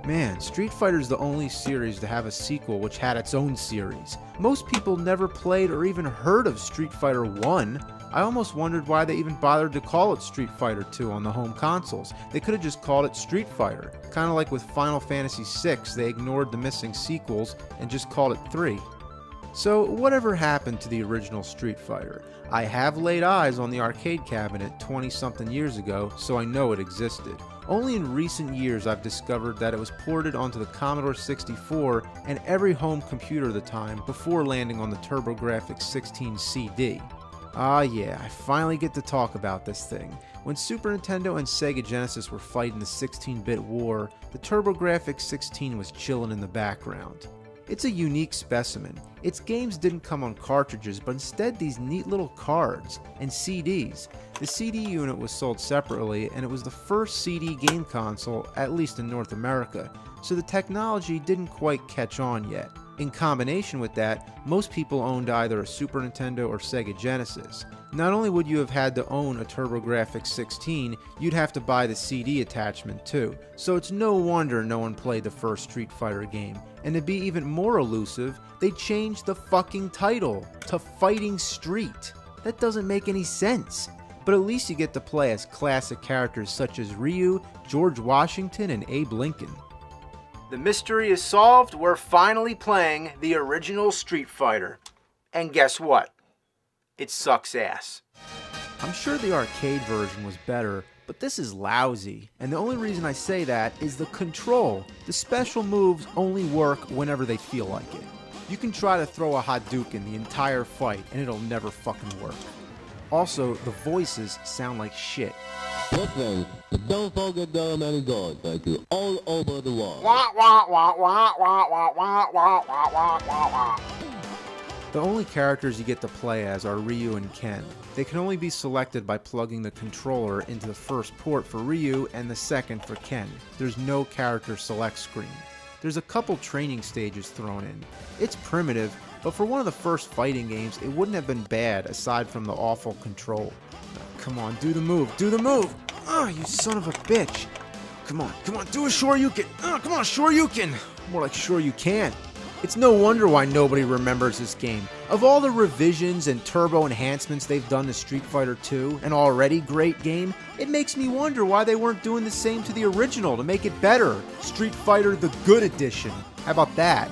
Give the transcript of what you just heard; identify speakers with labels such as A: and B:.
A: Man, Street Fighter is the only series to have a sequel which had its own series. Most people never played or even heard of Street Fighter 1. I almost wondered why they even bothered to call it Street Fighter 2 on the home consoles. They could have just called it Street Fighter. Kinda like with Final Fantasy VI, they ignored the missing sequels and just called it 3. So whatever happened to the original Street Fighter? I have laid eyes on the arcade cabinet 20-something years ago, so I know it existed. Only in recent years I've discovered that it was ported onto the Commodore 64 and every home computer of the time before landing on the TurboGrafx 16 CD. Ah yeah, I finally get to talk about this thing. When Super Nintendo and Sega Genesis were fighting the 16-bit war, the TurboGrafx 16 was chilling in the background. It's a unique specimen. Its games didn't come on cartridges, but instead these neat little cards and CDs. The CD unit was sold separately, and it was the first CD game console, at least in North America, so the technology didn't quite catch on yet. In combination with that, most people owned either a Super Nintendo or Sega Genesis. Not only would you have had to own a TurboGrafx 16, you'd have to buy the CD attachment too, so it's no wonder no one played the first Street Fighter game. And to be even more elusive, they changed the fucking title to Fighting Street. That doesn't make any sense. But at least you get to play as classic characters such as Ryu, George Washington, and Abe Lincoln. The mystery is solved, we're finally playing the original Street Fighter. And guess what? It sucks ass. I'm sure the arcade version was better, but this is lousy. And the only reason I say that is the control. The special moves only work whenever they feel like it. You can try to throw a Hadouken the entire fight and it'll never fucking work. Also, the voices sound like shit.
B: Listen, don't forget the many gods like you all over the world.
A: The only characters you get to play as are Ryu and Ken. They can only be selected by plugging the controller into the first port for Ryu and the second for Ken. There's no character select screen. There's a couple training stages thrown in. It's primitive, but for one of the first fighting games, it wouldn't have been bad aside from the awful control. Come on, do the move, do the move! Oh, you son of a bitch! Come on, do a Shoryuken! Oh, come on, Shoryuken! More like sure you can. It's no wonder why nobody remembers this game. Of all the revisions and turbo enhancements they've done to Street Fighter 2, an already great game, it makes me wonder why they weren't doing the same to the original to make it better. Street Fighter the Good Edition. How about that?